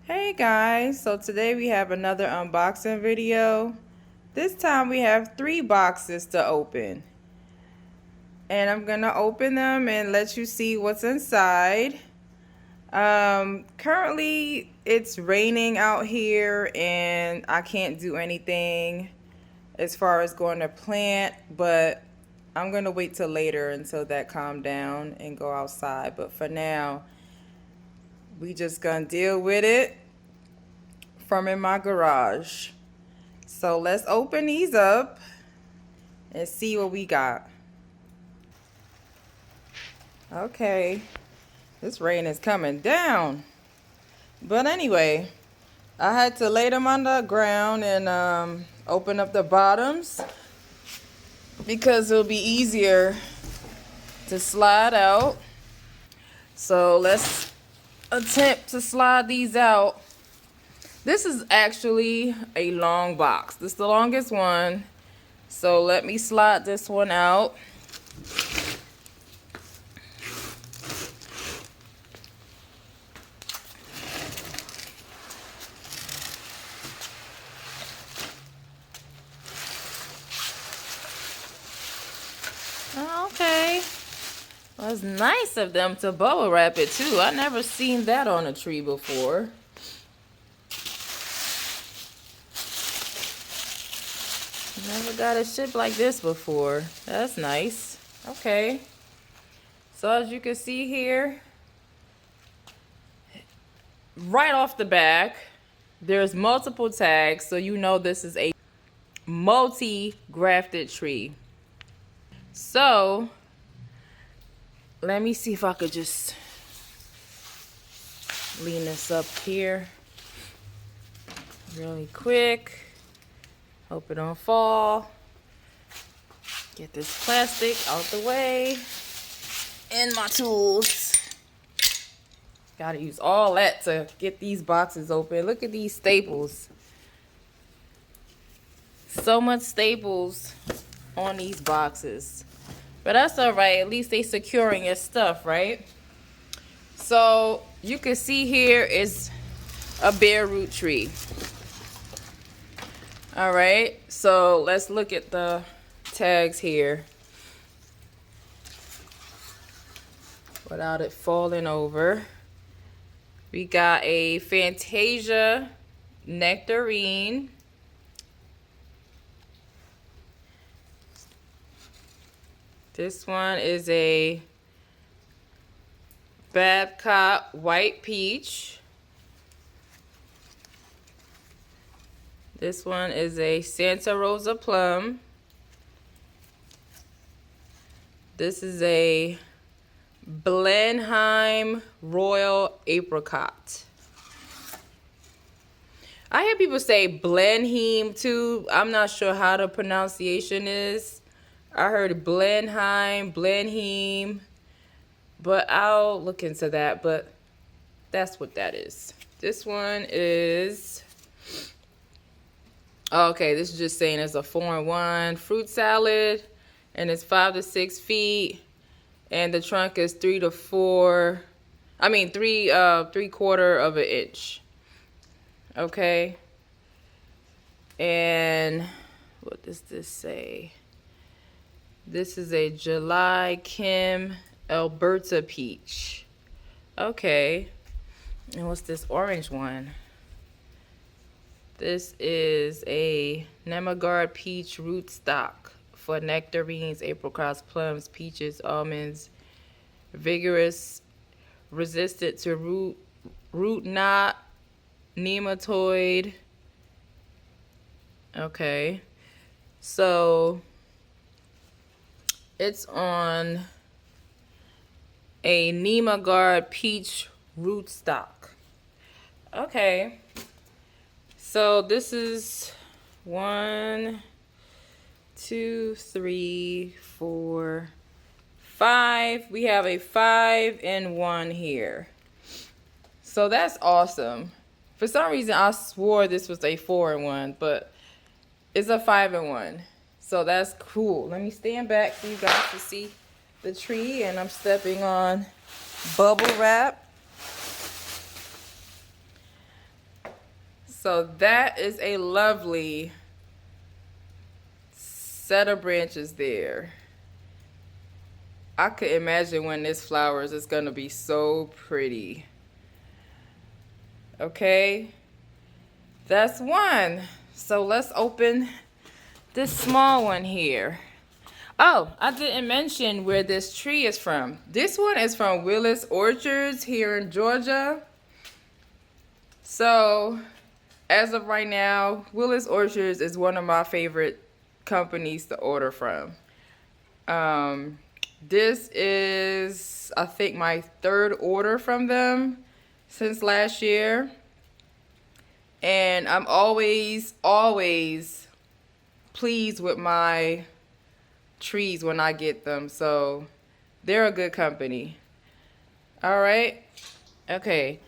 Hey guys, so today we have another unboxing video. This time we have 3 boxes to open. And I'm gonna open them and let you see what's inside. Currently it's raining out here and I can't do anything as far as going to plant, but I'm gonna wait till later until that calm down and go outside. But for now, we just gonna deal with it from in my garage. So let's open these up and see what we got. Okay, this rain is coming down. But anyway, I had to lay them on the ground and open up the bottoms because it'll be easier to slide out. So let's attempt to slide these out. This is actually a long box. This is the longest one. So let me slide this one out. Okay. Well, it's nice of them to bubble wrap it too. I never seen that on a tree before. Never got a ship like this before. That's nice. Okay. So as you can see here, right off the back, there's multiple tags, so you know this is a multi-grafted tree. So let me see if I could just lean this up here really quick. Hope it don't fall. Get this plastic out the way. And my tools. Gotta use all that to get these boxes open. Look at these staples. So much staples on these boxes. But that's alright. At least they securing your stuff, right? So you can see here is a bare root tree. Alright, so let's look at the tags here without it falling over. We got a Fantasia nectarine. This one is a Babcock white peach. This one is a Santa Rosa plum. This is a Blenheim royal apricot. I hear people say Blenheim too. I'm not sure how the pronunciation is. I heard Blenheim, but I'll look into that. But that's what that is. This one is... Okay, this is just saying it's a 4-in-1 fruit salad, and it's 5 to 6 feet, and the trunk is 3 to 4. I mean 3/4 of an inch. Okay, and what does this say? This is a July Kim Alberta peach. Okay, and what's this orange one? This is a Nemagard peach rootstock for nectarines, apricots, plums, peaches, almonds. Vigorous, resistant to root knot, nematode. Okay, so it's on a Nemagard peach rootstock. Okay. So this is 1, 2, 3, 4, 5. We have a 5-in-1 here. So that's awesome. For some reason, I swore this was a 4-in-1, but it's a 5-in-1. So that's cool. Let me stand back so you guys can see the tree, and I'm stepping on bubble wrap. So that is a lovely set of branches there. I could imagine when this flowers, it's gonna be so pretty. Okay, that's one. So let's open this small one here. Oh, I didn't mention where this tree is from. This one is from Willis Orchards here in Georgia. So as of right now, Willis Orchards is one of my favorite companies to order from. This is, I think, my third order from them since last year. And I'm always pleased with my trees when I get them. So they're a good company. All right. Okay.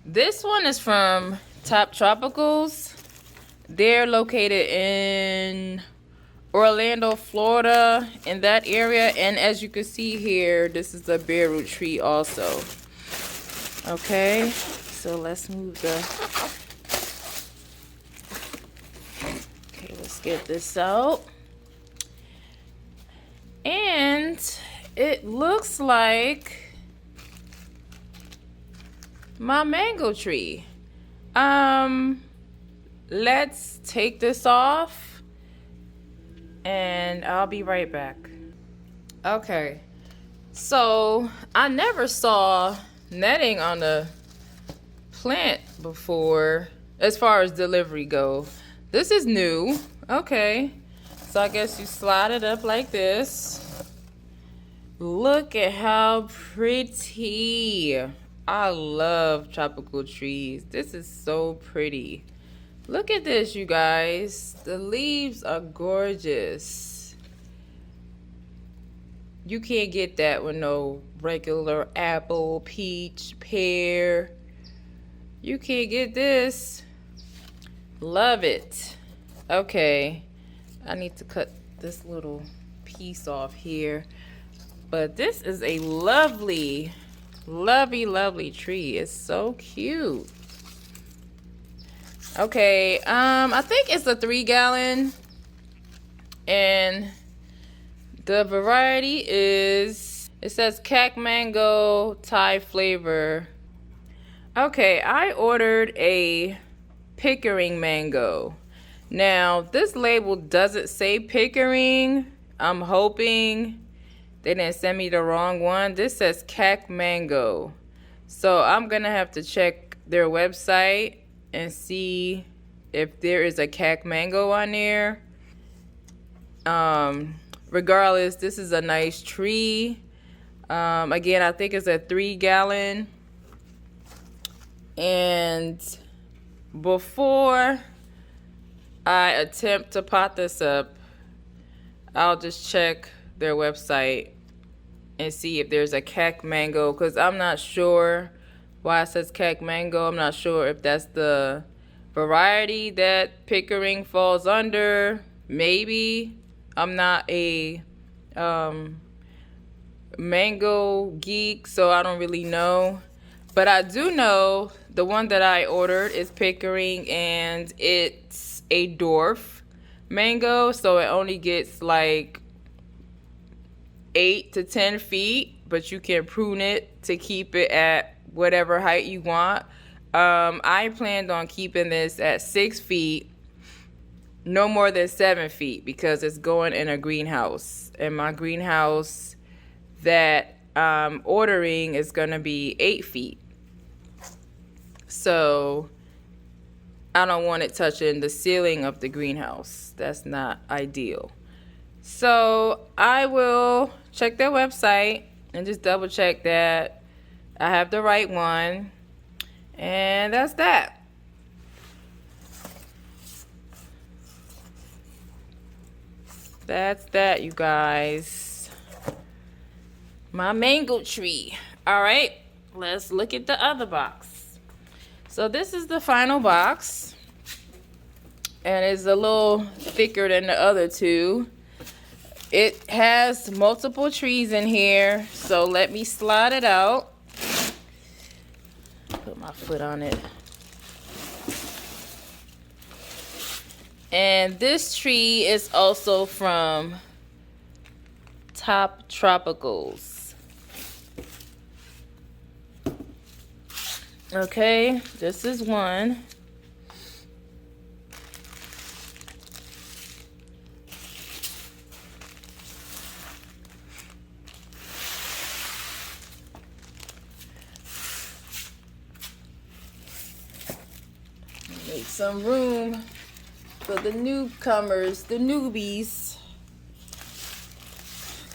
This one is from Top Tropicals. They're located in Orlando, Florida, in that area. And as you can see here, this is a bare root tree also. Okay, so let's move the... Okay, let's get this out. And it looks like my mango tree. Let's take this off and I'll be right back. Okay, so I never saw netting on the plant before as far as delivery go. This is new. Okay, so I guess you slide it up like this. Look at how pretty. I love tropical trees. This is so pretty. Look at this, you guys. The leaves are gorgeous. You can't get that with no regular apple, peach, pear. You can't get this. Love it. Okay, I need to cut this little piece off here. But this is a lovely, lovely tree. It's so cute. Okay, I think it's a 3-gallon, and the variety is, it says Cac Mango Thai flavor. Okay, I ordered a Pickering Mango. Now, this label doesn't say Pickering. I'm hoping they didn't send me the wrong one. This says Cac Mango. So I'm gonna have to check their website and see if there is a Cac Mango on there. Regardless, this is a nice tree. Again, I think it's a 3-gallon. And before I attempt to pot this up, I'll just check their website and see if there's a Cac Mango, because I'm not sure why it says Cac Mango. I'm not sure if that's the variety that Pickering falls under. Maybe. I'm not a mango geek, so I don't really know. But I do know the one that I ordered is Pickering, and it's a dwarf mango, so it only gets like 8 to 10 feet, but you can prune it to keep it at whatever height you want. I planned on keeping this at 6 feet, no more than 7 feet, because it's going in a greenhouse, and my greenhouse that I'm ordering is going to be 8 feet. So I don't want it touching the ceiling of the greenhouse. That's not ideal. So I will check their website and just double check that I have the right one. And that's that. That's that, you guys. My mango tree. All right, let's look at the other box. So this is the final box, and it's a little thicker than the other two. It has multiple trees in here, so let me slide it out. Put my foot on it. And this tree is also from Top Tropicals. Okay, this is one. Make some room for the newcomers, the newbies.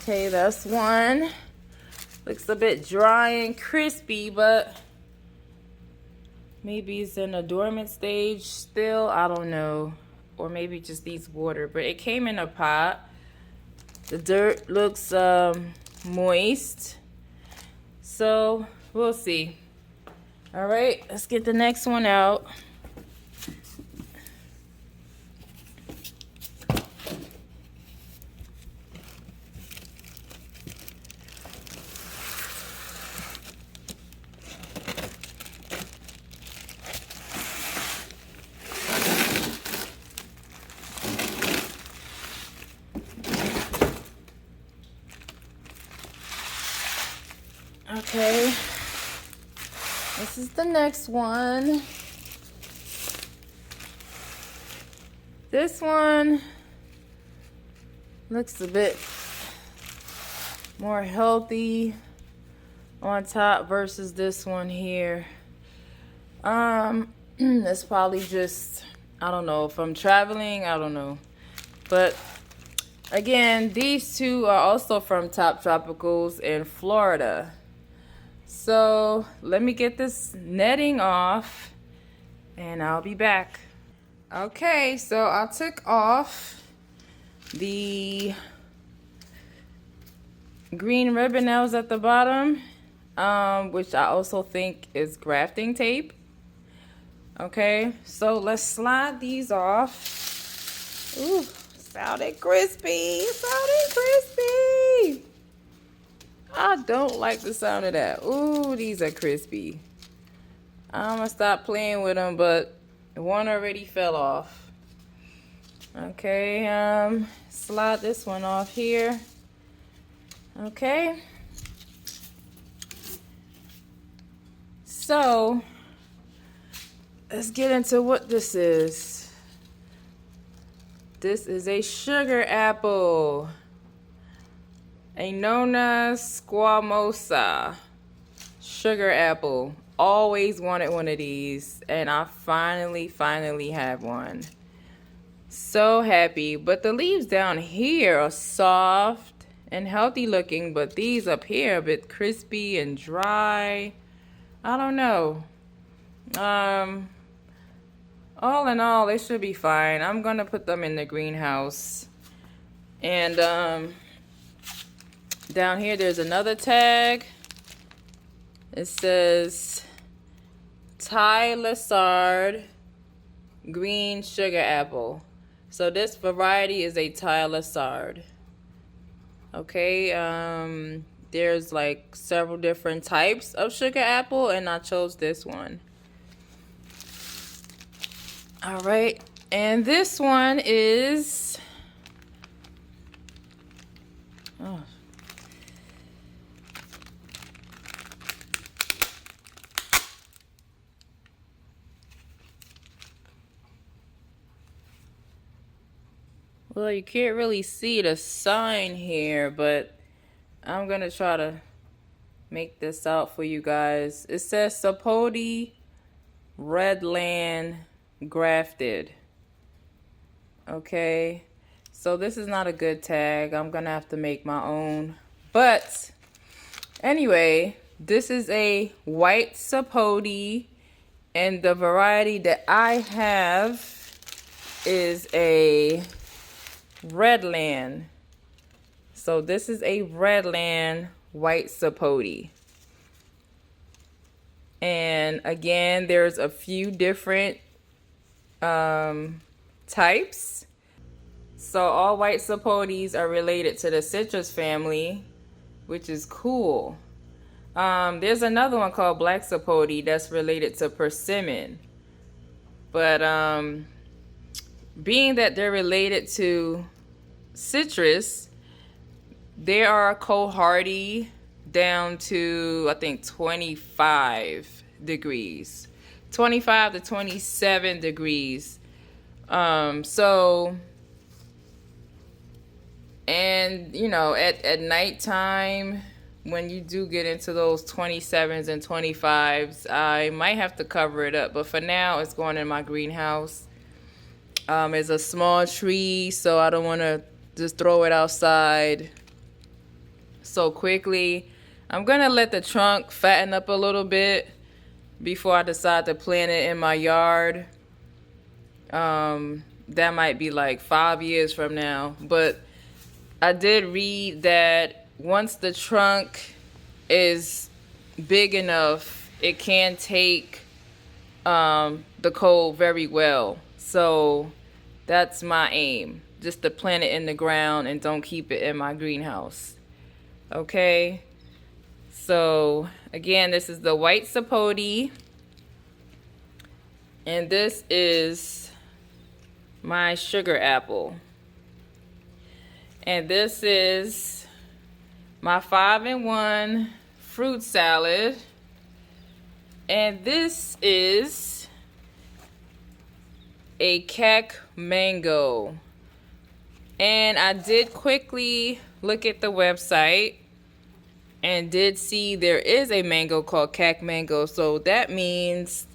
Okay, that's one. Looks a bit dry and crispy, but maybe it's in a dormant stage still. I don't know. Or maybe it just needs water. But it came in a pot. The dirt looks moist. So we'll see. All right, let's get the next one out. Okay, this is the next one. This one looks a bit more healthy on top versus this one here. It's probably just, I don't know, from traveling, I don't know. But again, these two are also from Top Tropicals in Florida. So let me get this netting off and I'll be back. Okay, so I took off the green ribbonelles at the bottom, which I also think is grafting tape. Okay, so let's slide these off. Ooh, sounded crispy, sounded crispy. I don't like the sound of that. Ooh, these are crispy. I'm gonna stop playing with them, but one already fell off. Okay, slide this one off here. Okay. So, let's get into what this is. This is a sugar apple. Anona squamosa sugar apple. Always wanted one of these, and I finally have one. So happy. But the leaves down here are soft and healthy looking, but these up here are a bit crispy and dry. I don't know. All in all, they should be fine. I'm gonna put them in the greenhouse. And down here, there's another tag. It says Thai Lassard green sugar apple. So this variety is a Thai Lassard. Okay, there's like several different types of sugar apple, and I chose this one. All right, and this one is, oh. Well, you can't really see the sign here, but I'm gonna try to make this out for you guys. It says Sapote Redland grafted. Okay, so this is not a good tag. I'm gonna have to make my own. But anyway, this is a white Sapote, and the variety that I have is a Redland. So this is a Redland white Sapote. And again, there's a few different types. So all white Sapotes are related to the citrus family, which is cool. There's another one called black Sapote that's related to persimmon. But being that they're related to citrus, they are cold hardy down to, I think, 25 degrees. 25 to 27 degrees. So, and you know, at nighttime, when you do get into those 27s and 25s, I might have to cover it up. But for now, it's going in my greenhouse. It's a small tree, so I don't want to just throw it outside so quickly. I'm going to let the trunk fatten up a little bit before I decide to plant it in my yard. That might be like 5 years from now. But I did read that once the trunk is big enough, it can take the cold very well. So that's my aim, just to plant it in the ground and don't keep it in my greenhouse. Okay, so again, this is the white sapote, and this is my sugar apple, and this is my 5-in-1 fruit salad, and this is a Cac Mango. And I did quickly look at the website and did see there is a mango called Cac Mango. So that means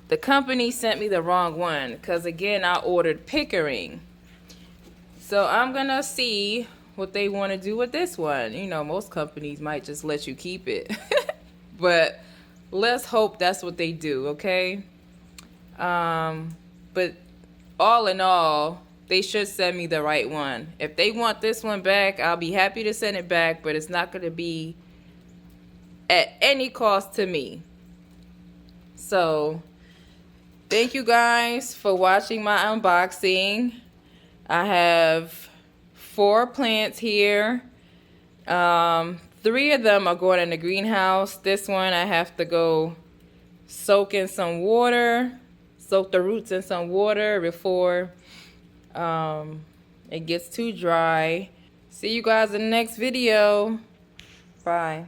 the company sent me the wrong one, because again, I ordered Pickering. So I'm gonna see what they want to do with this one. You know, most companies might just let you keep it. But let's hope that's what they do, okay? But all in all, they should send me the right one. If they want this one back, I'll be happy to send it back, but it's not going to be at any cost to me. So, thank you guys for watching my unboxing. I have 4 plants here. 3 of them are going in the greenhouse. This one I have to go soak in some water. Soak the roots in some water before it gets too dry. See you guys in the next video. Bye.